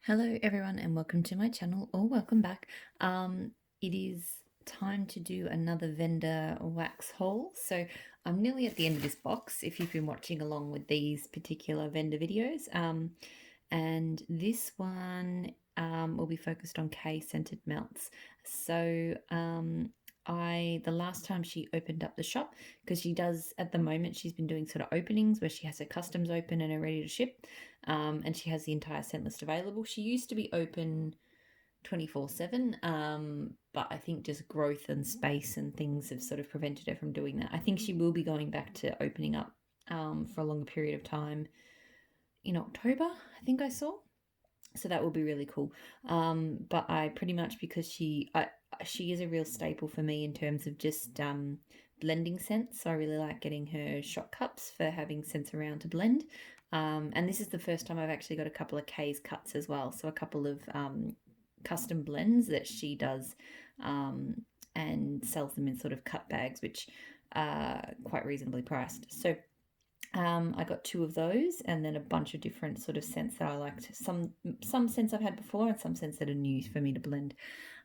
Hello everyone and welcome to my channel or welcome back. It is time to do another vendor wax haul. So I'm nearly at the end of this box if you've been watching along with these particular vendor videos. And this one will be focused on KAE scented melts. So the last time she opened up the shop, because she does at the moment, she's been doing sort of openings where she has her customs open and are ready to ship, and she has the entire scent list available. She used to be open 24/7, but I think just growth and space and things have sort of prevented her from doing that. I think she will be going back to opening up for a longer period of time in October, I think I saw. So that will be really cool. But I pretty much, because she is a real staple for me in terms of just blending scents. So I really like getting her shot cups for having scents around to blend. And this is the first time I've actually got a couple of KAE's cuts as well. So a couple of custom blends that she does and sells them in sort of cut bags, which are quite reasonably priced. So I got 2 of those, and then a bunch of different sort of scents that I liked. Some scents I've had before and some scents that are new for me to blend.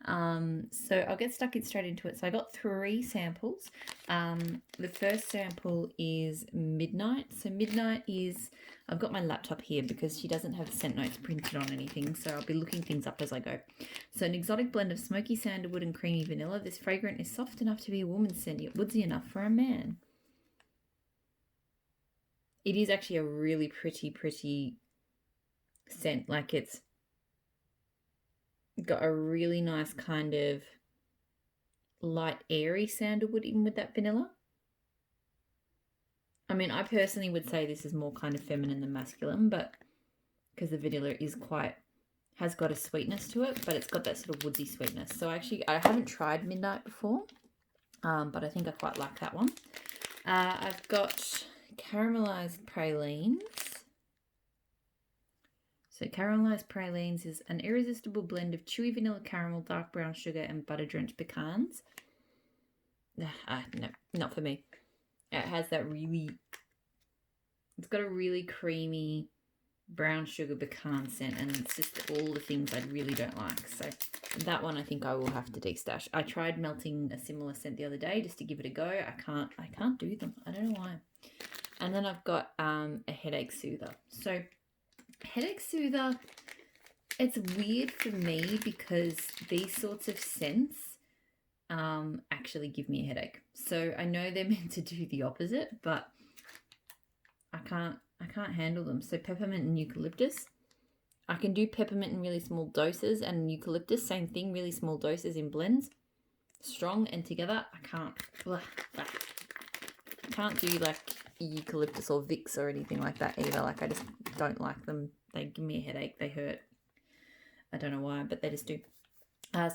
So I'll get straight into it. So I got 3 samples. The first sample is Midnight. So Midnight is, I've got my laptop here because she doesn't have the scent notes printed on anything, so I'll be looking things up as I go. So an exotic blend of smoky sandalwood and creamy vanilla. This fragrant is soft enough to be a woman's scent, yet woodsy enough for a man. It is actually a really pretty scent. Like, it's got a really nice kind of light airy sandalwood in with that vanilla. I mean, I personally would say this is more kind of feminine than masculine, but because the vanilla is has got a sweetness to it, but it's got that sort of woodsy sweetness. So I haven't tried Midnight before, but I think I quite like that one. I've got caramelized pralines. So caramelized pralines is an irresistible blend of chewy vanilla caramel, dark brown sugar, and butter-drenched pecans. No, not for me. It has that it's got a really creamy brown sugar pecan scent, and it's just all the things I really don't like. So that one I think I will have to de-stash. I tried melting a similar scent the other day just to give it a go. I can't do them. I don't know why. And then I've got a headache soother. So headache soother, it's weird for me because these sorts of scents actually give me a headache. So I know they're meant to do the opposite, but I can't handle them. So peppermint and eucalyptus. I can do peppermint in really small doses, and eucalyptus, same thing, really small doses in blends. Strong and together, I can't. I can't do like eucalyptus or Vicks or anything like that either. Like, I just don't like them. They give me a headache. They hurt. I don't know why, but they just do.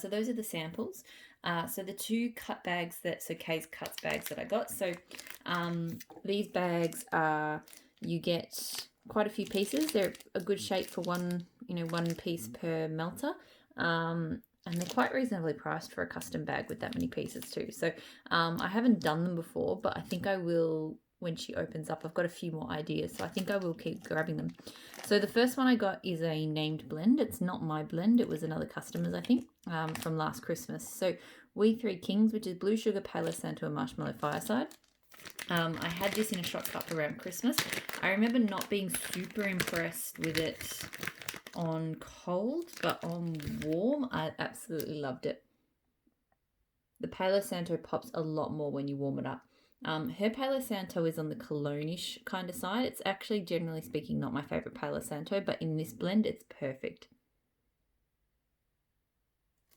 So those are the samples. So the 2 cut bags KAE's cuts bags that I got. So these bags are, you get quite a few pieces. They're a good shape for one piece per melter. And they're quite reasonably priced for a custom bag with that many pieces too. So I haven't done them before, but I think I will when she opens up. I've got a few more ideas, so I think I will keep grabbing them. So the first one I got is a named blend. It's not my blend. It was another customer's, I think, from last Christmas. So We Three Kings, which is Blue Sugar, Palo Santo, and Marshmallow Fireside. I had this in a shot cup around Christmas. I remember not being super impressed with it on cold, but on warm, I absolutely loved it. The Palo Santo pops a lot more when you warm it up. Her Palo Santo is on the cologne-ish kind of side. It's actually, generally speaking, not my favorite Palo Santo, but in this blend, it's perfect.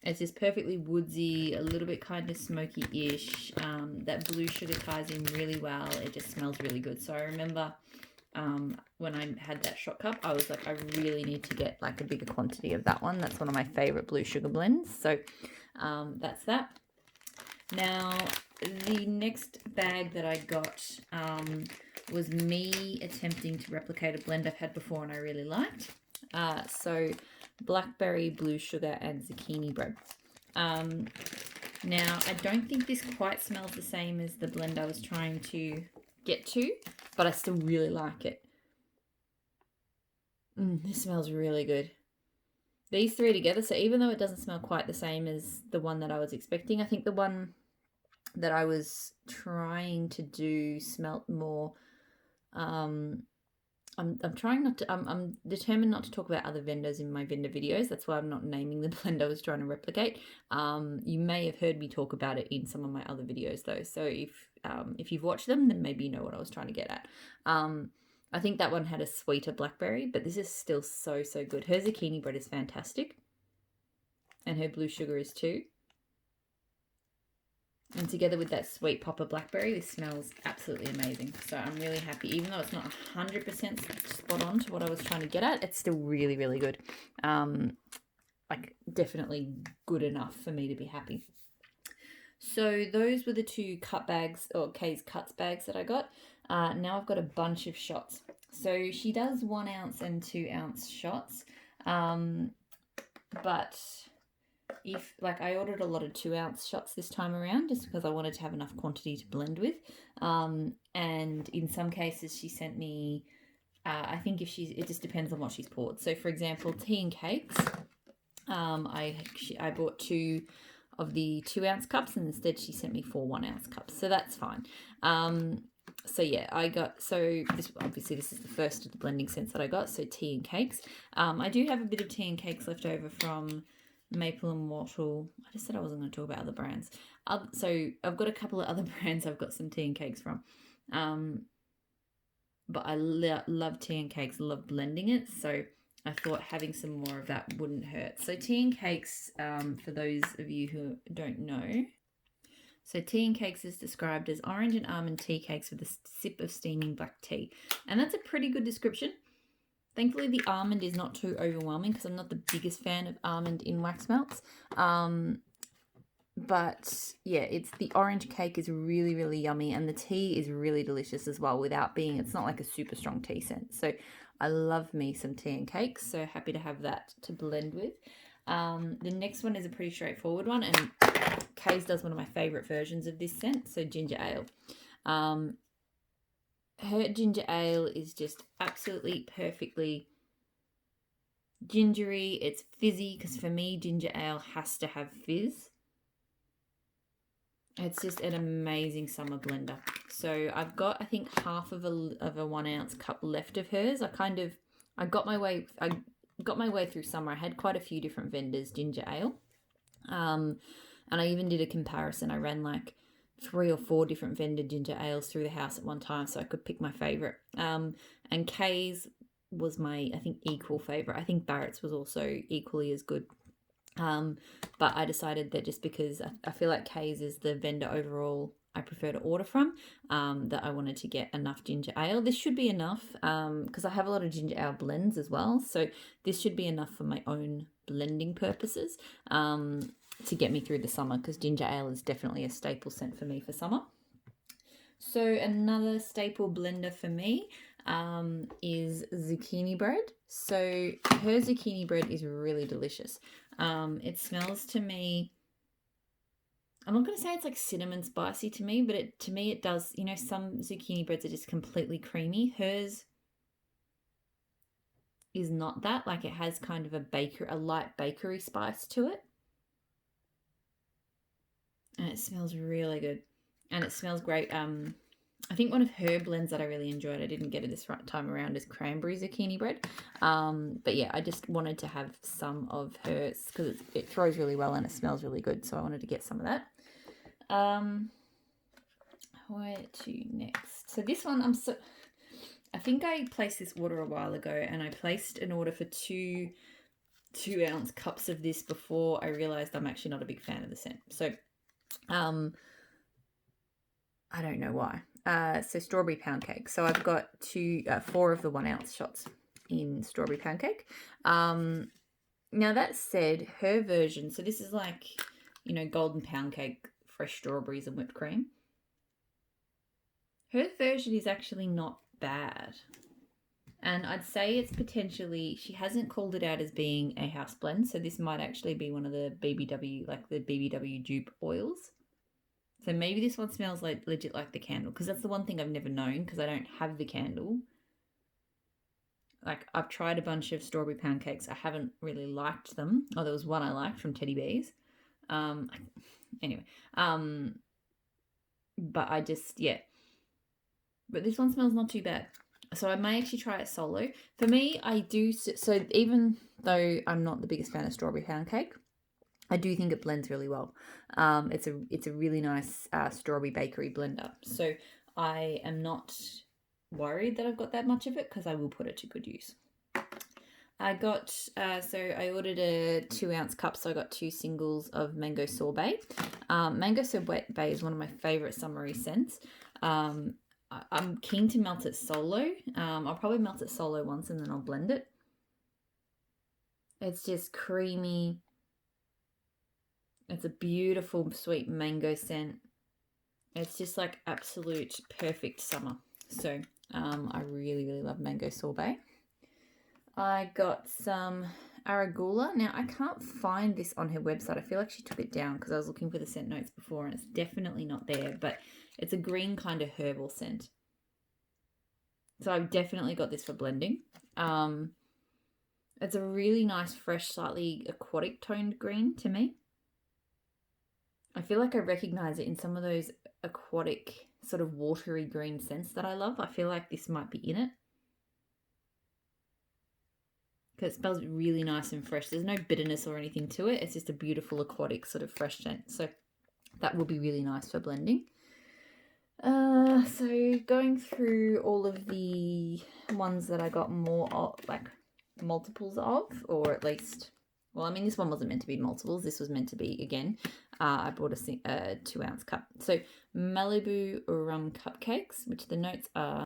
It's just perfectly woodsy, a little bit kind of smoky-ish. That blue sugar ties in really well. It just smells really good. So I remember when I had that shot cup, I was like, I really need to get like a bigger quantity of that one. That's one of my favorite blue sugar blends. So that's that. Now, the next bag that I got was me attempting to replicate a blend I've had before and I really liked. So blackberry, blue sugar, and zucchini bread. Now, I don't think this quite smells the same as the blend I was trying to get to, but I still really like it. This smells really good. these three together, so even though it doesn't smell quite the same as the one that I was expecting, I think the one that I was trying to do smelt more. I'm trying not to. I'm determined not to talk about other vendors in my vendor videos. That's why I'm not naming the blend I was trying to replicate. You may have heard me talk about it in some of my other videos though. So if you've watched them, then maybe you know what I was trying to get at. I think that one had a sweeter blackberry, but this is still so good. Her zucchini bread is fantastic, and her blue sugar is too. And together with that sweet pop of blackberry, this smells absolutely amazing. So I'm really happy. Even though it's not 100% spot on to what I was trying to get at, it's still really good. Like definitely good enough for me to be happy. So those were the two cut bags, or KAE's cuts bags that I got. Now I've got a bunch of shots. So she does 1 ounce and 2 ounce shots. But if I ordered a lot of 2 ounce shots this time around just because I wanted to have enough quantity to blend with, and in some cases she sent me I think it just depends on what she's poured. So for example, tea and cakes, I bought 2 of the 2 ounce cups, and instead she sent me 4 1 ounce cups, so that's fine. So yeah, this is the first of the blending scents that I got. So tea and cakes, I do have a bit of tea and cakes left over from Maple and Wattle. I just said I wasn't going to talk about other brands. So I've got a couple of other brands I've got some tea and cakes from. But I love tea and cakes, love blending it. So I thought having some more of that wouldn't hurt. So tea and cakes, for those of you who don't know. So tea and cakes is described as orange and almond tea cakes with a sip of steaming black tea. And that's a pretty good description. Thankfully, the almond is not too overwhelming because I'm not the biggest fan of almond in wax melts. But yeah, the orange cake is really yummy, and the tea is really delicious as well without being, it's not like a super strong tea scent. So I love me some tea and cakes, so happy to have that to blend with. The next one is a pretty straightforward one, and KAE's does one of my favourite versions of this scent, so ginger ale. Her ginger ale is just absolutely perfectly gingery. It's fizzy, because for me, ginger ale has to have fizz. It's just an amazing summer blender. So I've got, I think, half of a 1 ounce cup left of hers. I got my way through summer. I had quite a few different vendors ginger ale, and I even did a comparison. I ran like 3 or 4 different vendor ginger ales through the house at one time, so I could pick my favorite. And KAE's was my, I think, equal favorite. I think Barrett's was also equally as good. But I decided that just because I feel like KAE's is the vendor overall I prefer to order from, that I wanted to get enough ginger ale. This should be enough, because I have a lot of ginger ale blends as well, so this should be enough for my own blending purposes, to get me through the summer, because ginger ale is definitely a staple scent for me for summer. So another staple blender for me is zucchini bread. So her zucchini bread is really delicious. It smells to me, I'm not going to say it's like cinnamon spicy to me, but to me it does. You know, some zucchini breads are just completely creamy. Hers is not that. Like, it has kind of a light bakery spice to it. And it smells really good. And it smells great. I think one of her blends that I really enjoyed, I didn't get it this time around, is cranberry zucchini bread. But yeah, I just wanted to have some of hers because it throws really well and it smells really good. So I wanted to get some of that. Where to next? So this one, I think I placed this order a while ago, and I placed an order for 2 ounce cups of this before I realized I'm actually not a big fan of the scent. So I don't know why. So strawberry pound cake. So I've got 4 of the 1 ounce shots in strawberry pound cake. Now that said, her version, so this is like, you know, golden pound cake, fresh strawberries and whipped cream. Her version is actually not bad. And I'd say it's potentially, she hasn't called it out as being a house blend, so this might actually be one of the BBW, like the BBW dupe oils. So maybe this one smells like legit like the candle, because that's the one thing I've never known, because I don't have the candle. like I've tried a bunch of strawberry pound cakes. I haven't really liked them. Oh, there was one I liked from Teddy Bears. Anyway, but I just, yeah. But this one smells not too bad. So I may actually try it solo. For me, I do, so even though I'm not the biggest fan of strawberry pound cake, I do think it blends really well. It's a really nice strawberry bakery blender. So I am not worried that I've got that much of it because I will put it to good use. I got, so I ordered a 2-ounce cup, so I got 2 singles of mango sorbet. Mango sorbet is one of my favorite summery scents. I'm keen to melt it solo. I'll probably melt it solo once and then I'll blend it. It's just creamy. It's a beautiful sweet mango scent. It's just like absolute perfect summer. So I really, really love mango sorbet. I got some arugula. Now, I can't find this on her website. I feel like she took it down because I was looking for the scent notes before and it's definitely not there, but it's a green kind of herbal scent. So I've definitely got this for blending. It's a really nice, fresh, slightly aquatic toned green to me. I feel like I recognize it in some of those aquatic sort of watery green scents that I love. I feel like this might be in it. Because it smells really nice and fresh. There's no bitterness or anything to it. It's just a beautiful aquatic sort of fresh scent. So that will be really nice for blending. So going through all of the ones that I got more of, like multiples of, or at least, well, I mean, this one wasn't meant to be multiples. This was meant to be, again, I bought a 2-ounce cup. So Malibu rum cupcakes, which the notes are,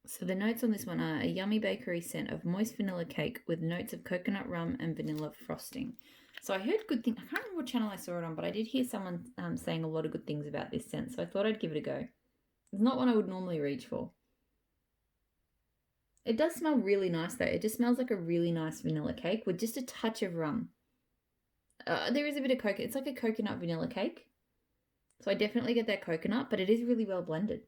so the notes on this one are a yummy bakery scent of moist vanilla cake with notes of coconut rum and vanilla frosting. So I heard good things. I can't remember what channel I saw it on, but I did hear someone saying a lot of good things about this scent. So I thought I'd give it a go. It's not one I would normally reach for. It does smell really nice though. It just smells like a really nice vanilla cake with just a touch of rum. There is a bit of coconut. It's like a coconut vanilla cake. So I definitely get that coconut, but it is really well blended.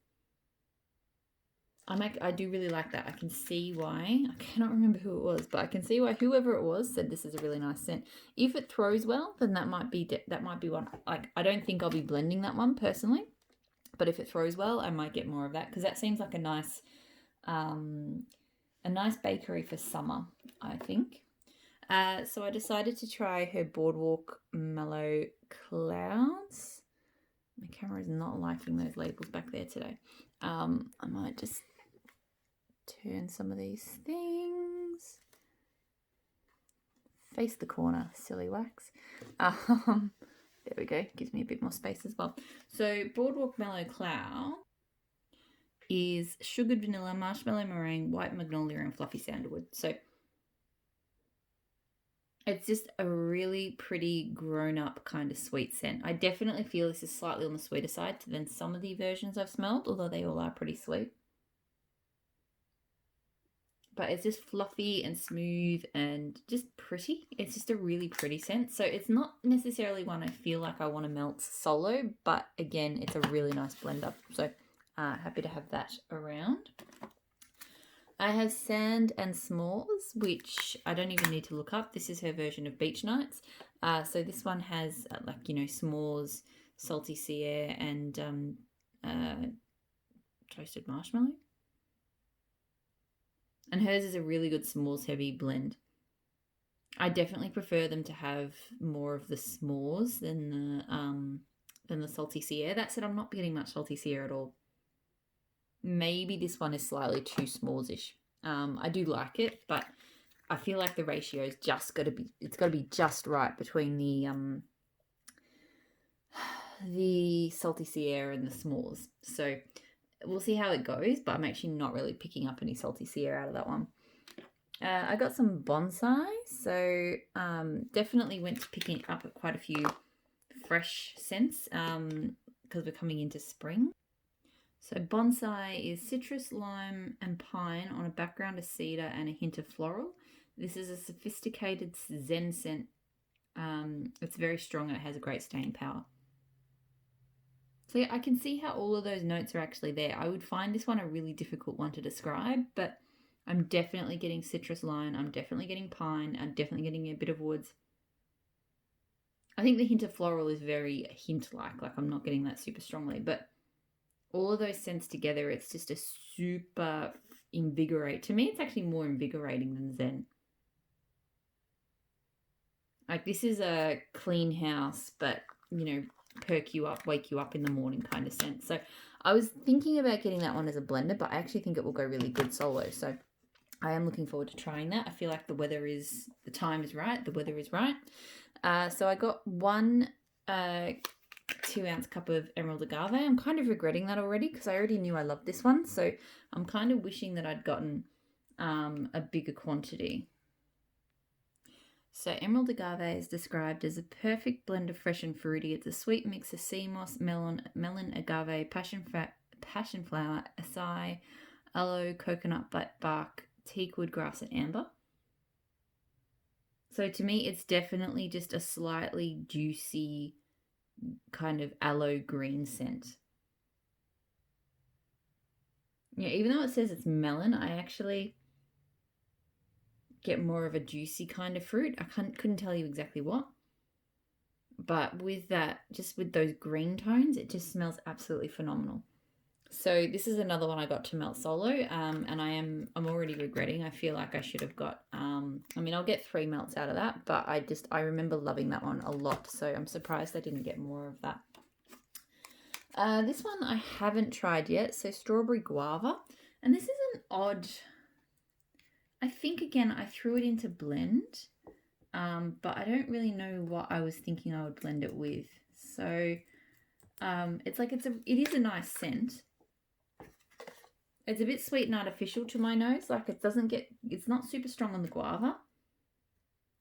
I do really like that. I can see why. I cannot remember who it was, but I can see why whoever it was said this is a really nice scent. If it throws well, then that might be one. Like, I don't think I'll be blending that one personally, but if it throws well, I might get more of that because that seems like a nice bakery for summer, I think. So I decided to try her Boardwalk Mellow Clouds. My camera is not liking those labels back there today. I might just turn some of these things. Face the corner, silly wax. There we go. Gives me a bit more space as well. So Boardwalk Mellow Cloud is sugared vanilla, marshmallow meringue, white magnolia, and fluffy sandalwood. So it's just a really pretty grown-up kind of sweet scent. I definitely feel this is slightly on the sweeter side than some of the versions I've smelled, although they all are pretty sweet. But it's just fluffy and smooth and just pretty. It's just a really pretty scent. So it's not necessarily one I feel like I want to melt solo, but again, it's a really nice blender. So happy to have that around. I have Sand and S'mores, which I don't even need to look up. This is her version of Beach Nights. So this one has s'mores, salty sea air, and toasted marshmallow. And hers is a really good s'mores heavy blend. I definitely prefer them to have more of the s'mores than the salty sea air. That said, I'm not getting much salty sea air at all. Maybe this one is slightly too s'mores-ish. I do like it, but I feel like the ratio is just got to be just right between the salty sea air and the s'mores. So we'll see how it goes, but I'm actually not really picking up any salty sea air out of that one. I got some Bonsai, so definitely went to picking up quite a few fresh scents because we're coming into spring. So Bonsai is citrus, lime, and pine on a background of cedar and a hint of floral. This is a sophisticated zen scent. It's very strong and it has a great staying power. So yeah, I can see how all of those notes are actually there. I would find this one a really difficult one to describe, but I'm definitely getting citrus lime. I'm definitely getting pine. I'm definitely getting a bit of woods. I think the hint of floral is very hint-like. Like I'm not getting that super strongly, but all of those scents together, it's just a super invigorate. To me, it's actually more invigorating than Zen. Like this is a clean house, but you know, perk you up, wake you up in the morning kind of scent. So I was thinking about getting that one as a blender, but I actually think it will go really good solo. So I am looking forward to trying that. I feel like the time is right, the weather is right. So I got one 2-ounce cup of Emerald Agave. I'm kind of regretting that already because I already knew I loved this one. So I'm kind of wishing that I'd gotten a bigger quantity. So Emerald Agave is described as a perfect blend of fresh and fruity. It's a sweet mix of sea moss, melon, agave, passion flower, acai, aloe, coconut bark, teakwood grass, and amber. So to me, it's definitely just a slightly juicy kind of aloe green scent. Yeah, even though it says it's melon, I actually get more of a juicy kind of fruit. I couldn't tell you exactly what. But with that, just with those green tones, it just smells absolutely phenomenal. So this is another one I got to melt solo, and I'm already regretting. I feel like I should have got. I mean, I'll get 3 melts out of that, but I remember loving that one a lot. So I'm surprised I didn't get more of that. This one I haven't tried yet. So strawberry guava, and this is an odd. I think again I threw it into blend, but I don't really know what I was thinking I would blend it with. So it is a nice scent. It's a bit sweet and artificial to my nose. Like it's not super strong on the guava.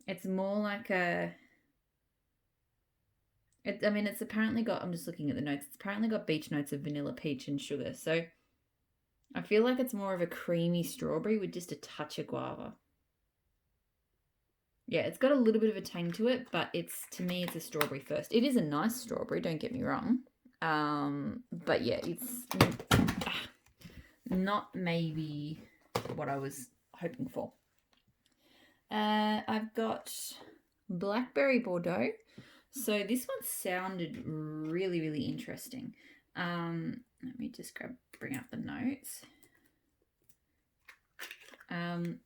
It's more like it's apparently got, I'm just looking at the notes, it's apparently got beach notes of vanilla, peach, and sugar. So I feel like it's more of a creamy strawberry with just a touch of guava. Yeah, it's got a little bit of a tang to it, but to me, it's a strawberry first. It is a nice strawberry, don't get me wrong. But yeah, it's not maybe what I was hoping for. I've got blackberry Bordeaux. So this one sounded really, really interesting. Let me just bring up the notes. I'm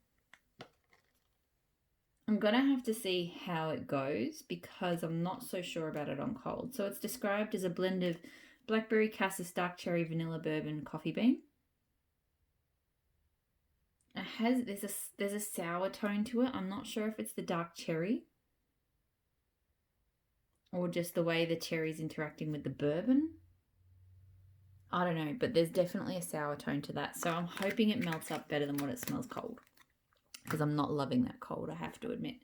going to have to see how it goes because I'm not so sure about it on cold. So it's described as a blend of blackberry, cassis, dark cherry, vanilla, bourbon, coffee bean. There's a sour tone to it. I'm not sure if it's the dark cherry or just the way the cherry's interacting with the bourbon. I don't know, but there's definitely a sour tone to that. So I'm hoping it melts up better than what it smells cold because I'm not loving that cold, I have to admit.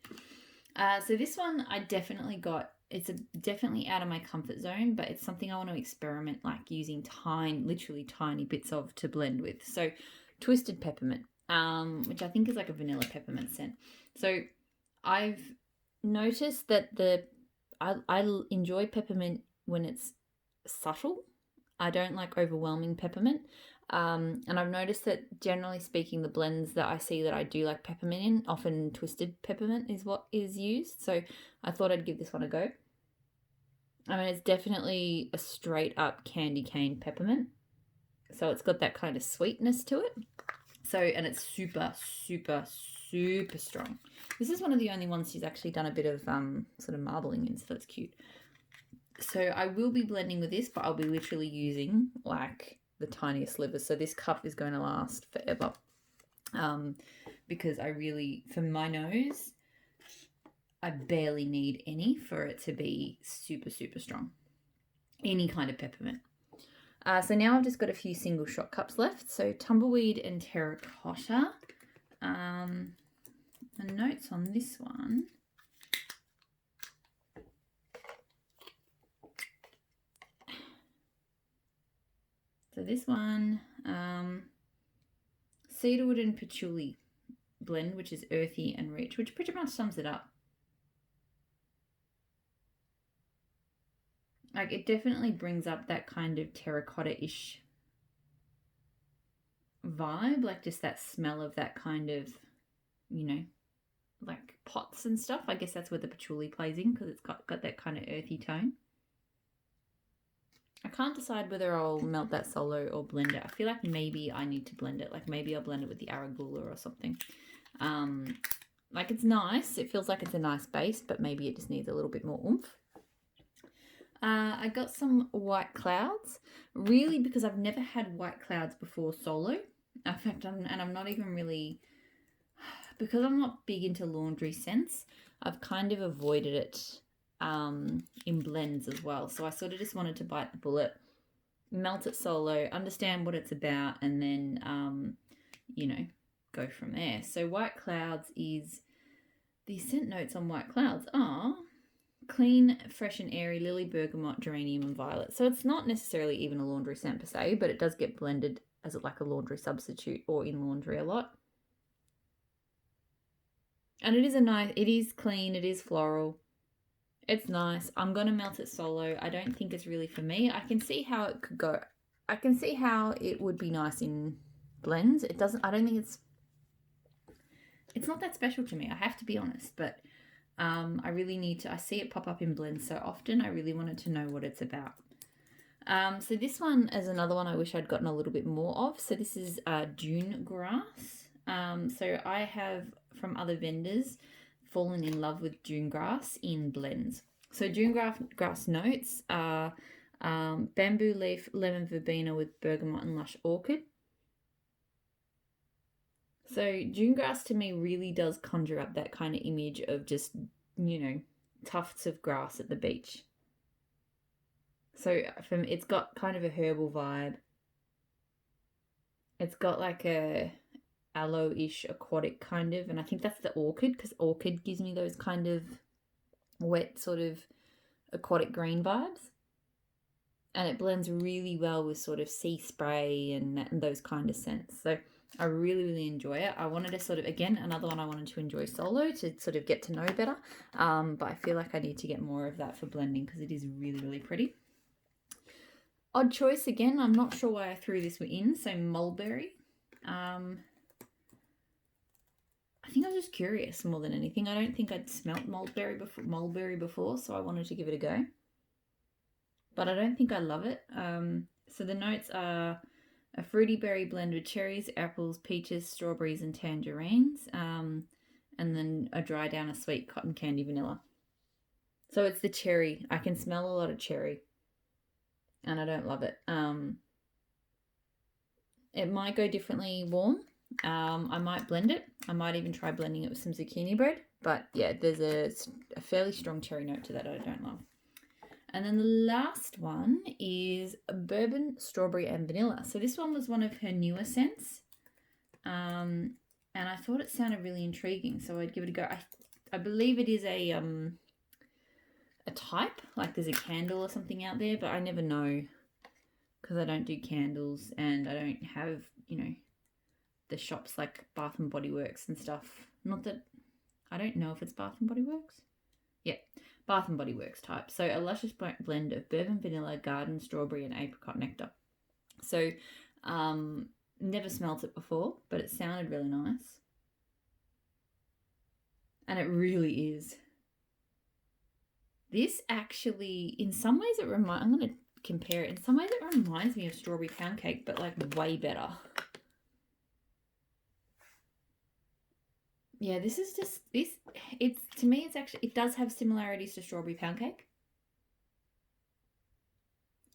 So this one I definitely got. It's definitely out of my comfort zone, but it's something I want to experiment, like using literally tiny bits of to blend with. So twisted peppermint, which I think is like a vanilla peppermint scent. So I've noticed that I enjoy peppermint when it's subtle. I don't like overwhelming peppermint. And I've noticed that generally speaking, the blends that I see that I do like peppermint in, often twisted peppermint is what is used. So I thought I'd give this one a go. I mean, it's definitely a straight up candy cane peppermint. So it's got that kind of sweetness to it. So, and it's super, super, super strong. This is one of the only ones she's actually done a bit of sort of marbling in, so that's cute. So I will be blending with this, but I'll be literally using like the tiniest slivers. So this cup is going to last forever because for my nose, I barely need any for it to be super, super strong. Any kind of peppermint. So now I've just got a few single shot cups left. So tumbleweed and terracotta. The notes on this one. So this one, cedarwood and patchouli blend, which is earthy and rich, which pretty much sums it up. Like it definitely brings up that kind of terracotta-ish vibe, like just that smell of that kind of, you know, like pots and stuff. I guess that's where the patchouli plays in, because it's got that kind of earthy tone. I can't decide whether I'll melt that solo or blend it. I feel like maybe I need to blend it. Like maybe I'll blend it with the Arugula or something. Like it's nice. It feels like it's a nice base, but maybe it just needs a little bit more oomph. I got some white clouds, really because I've never had white clouds before solo. In fact, I'm not even really, because I'm not big into laundry scents, I've kind of avoided it in blends as well. So I sort of just wanted to bite the bullet, melt it solo, understand what it's about, and then, you know, go from there. So white clouds is, the scent notes on white clouds are clean, fresh and airy, lily, bergamot, geranium and violet. So it's not necessarily even a laundry scent per se, but it does get blended as like a laundry substitute or in laundry a lot. And it is it is clean, it is floral. It's nice. I'm going to melt it solo. I don't think it's really for me. I can see how it could go. I can see how it would be nice in blends. I don't think it's not that special to me. I have to be honest, but I really need to, I see it pop up in blends so often. I really wanted to know what it's about. So this one is another one I wish I'd gotten a little bit more of. So this is Dune grass. So I have, from other vendors, fallen in love with Dune grass in blends. So Dune grass notes are bamboo leaf, lemon verbena with bergamot and lush orchid. So Dune grass to me really does conjure up that kind of image of just, you know, tufts of grass at the beach. So it's got kind of a herbal vibe. It's got like a aloe-ish aquatic kind of, and I think that's the orchid, because orchid gives me those kind of wet sort of aquatic green vibes. And it blends really well with sort of sea spray and those kind of scents. So I really, really enjoy it. I wanted to sort of, again, another one I wanted to enjoy solo to sort of get to know better. But I feel like I need to get more of that for blending because it is really, really pretty. Odd choice again. I'm not sure why I threw this in. So mulberry. I think I was just curious more than anything. I don't think I'd smelt mulberry before, so I wanted to give it a go. But I don't think I love it. So the notes are a fruity berry blend with cherries, apples, peaches, strawberries and tangerines. And then a dry down of sweet cotton candy vanilla. So it's the cherry. I can smell a lot of cherry. And I don't love it. It might go differently warm. I might blend it. I might even try blending it with some zucchini bread. But yeah, there's a fairly strong cherry note to that I don't love. And then the last one is bourbon, strawberry and vanilla. So this one was one of her newer scents. And I thought it sounded really intriguing. So I'd give it a go. I believe it is a type. Like there's a candle or something out there. But I never know because I don't do candles. And I don't have, you know, the shops like Bath and Body Works and stuff. Not that, I don't know if it's Bath and Body Works. Yeah, Bath and Body Works type. So a luscious blend of bourbon, vanilla, garden, strawberry and apricot nectar. So never smelt it before, but it sounded really nice. And it really is. This actually, in some ways I'm going to compare it. In some ways it reminds me of strawberry pound cake, but like way better. Yeah, this is just, it's, to me, it's actually, it does have similarities to strawberry pound cake.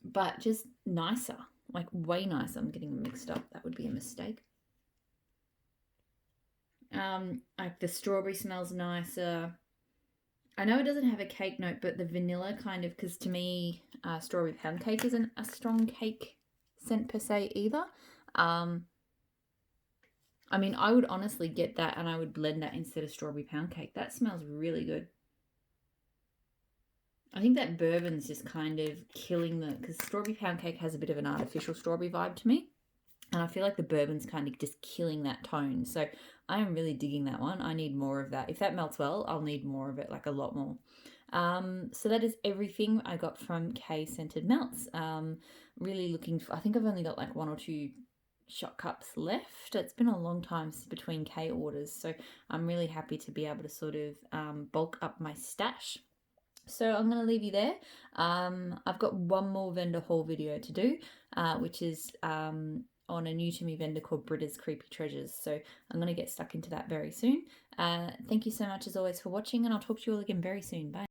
But just nicer, like way nicer. I'm getting them mixed up. That would be a mistake. Like the strawberry smells nicer. I know it doesn't have a cake note, but the vanilla kind of, because to me, strawberry pound cake isn't a strong cake scent per se either. I mean, I would honestly get that and I would blend that instead of strawberry pound cake. That smells really good. I think that bourbon's just kind of killing because strawberry pound cake has a bit of an artificial strawberry vibe to me. And I feel like the bourbon's kind of just killing that tone. So I am really digging that one. I need more of that. If that melts well, I'll need more of it, like a lot more. So that is everything I got from KAE Scented Melts. Really looking for, I think I've only got like one or two shot cups left. It's been a long time between KAE orders, so I'm really happy to be able to sort of bulk up my stash. So I'm going to leave you there. I've got one more vendor haul video to do, which is on a new to me vendor called Britta's Creepy Treasures. So I'm going to get stuck into that very soon. Thank you so much as always for watching, and I'll talk to you all again very soon. Bye.